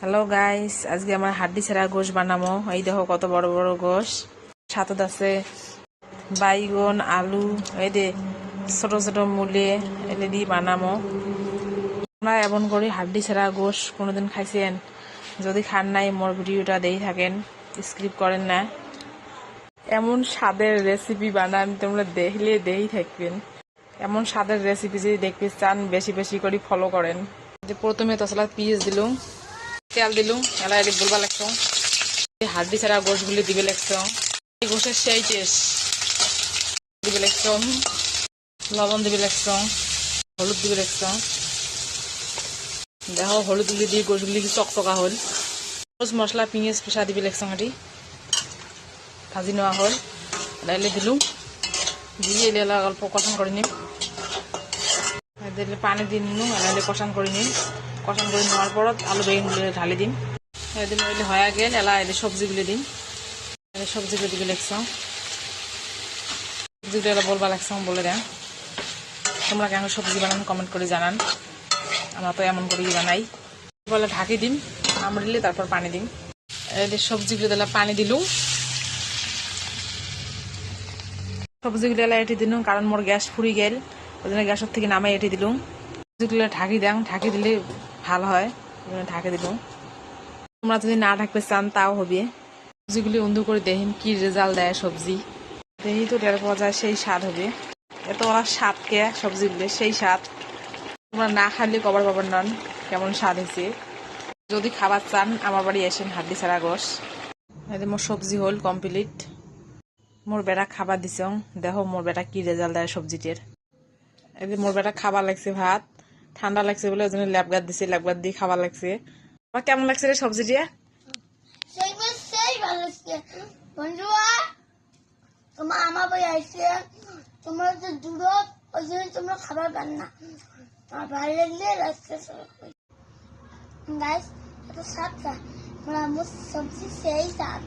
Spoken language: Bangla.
হ্যালো গাইস, আজকে আমার হাড্ডি ছাড়া গোশ বানাবো। এই দেখো কত বড় বড় গোশ, সাথে আছে বাইগন, আলু, এই যে ছোট ছোট মূলে এলে দিয়ে বানাবো। আমরা এমন করি হাড্ডি ছাড়া গোশ কোনোদিন খাইছেন? যদি খান নাই মোর ভিডিওটা দেই থাকেন, স্কিপ করেন না। এমন স্বাদের রেসিপি বানান তোমরা দেখলে দেই থাকবেন। এমন স্বাদের রেসিপি যদি দেখতে চান বেশি বেশি করে ফলো করেন। যে প্রথমে তসলা পিস দিলুম, তেল দিলুম, এলা এদিক বলবা লাগতো হাড্ডি ছাড়া গোশগুলি দিবে লাগতো। এই গোশের সেই টেস্ট দিবে লাগতো, লবণ দিবে লাগতো, হলুদ দিবে লাগতো। দেখো হলুদ গুলি দিয়ে গোশগুলি চকচকা হল। গোশ মশলা পিঁয়াজ পেশা দিবে লাগতো, হাঁটি ভাজি নেওয়া হল। এলে দিলুম, দিয়ে এলা অল্প কষান করে নিম, দিলে পানি দিয়ে নিম, এলে কষান করে নিম। কষান করে নেওয়ার পর আলু বেগুনগুলো ঢালি দিম। এদিন এলে হয়ে গেল, এলা এলে সবজিগুলো দিম, এলে সবজিগুলো দিবে লাগছো। সবজিগুলো এলা বলবা লাগছো, বলে দেন তোমরা কেন সবজি বানান কমেন্ট করে জানান। আমরা তো এমন করেই বানাই। বলে ঢাকি দিম, আমরা দিলে তারপর পানি দিম। এদের সবজিগুলো দিলে পানি দিলুম, সবজিগুলো এলা এটি দিলুম, কারণ মোর গ্যাস ফুরি গেল, ওই জন্য গ্যাসের থেকে নামাই এটি দিলুম। সবজিগুলো ঢাকি দেন, ঢাকি দিলে ভালো হয়, ওই জন্য ঢাকি দিলুম। তোমরা যদি না ঢাকতে চান তাও হবে। সবজিগুলি অন্ধ করে দেখেন কি রেজাল্ট দেয় সবজি, দেখি তো টের পাওয়া যায় সেই স্বাদ হবে। এত স্বাদ কে সবজিগুলো, সেই স্বাদ তোমরা না খাইলে কবার পাবার নন কেমন স্বাদ হয়েছে। যদি খাবার চান আমার বাড়ি এসেন, হাড্ডি ছাড়া গোশ। মোর সবজি হল কমপ্লিট, মোর বেটা খাবার দিছ। দেখো মোর বেটা কি রেজাল্ট দেয় সবজিটির। এই মোর বেটা খাবার লাগছে, ভাত ঠান্ডা লাগছে বলে ওই জন্য ল্যাবগাত দিছে, ল্যাবগাত দিয়ে খাবার লাগছে। আমার কেমন লাগছে রে সবজিটা? তোমার আমার বাড়ি আসছে, তোমরা তো দূরত, ওই জন্য তোমরা খাবার পান না। আমার ভালো লাগলে গাইস, এত স্বাদ, সবজি সেই স্বাদ।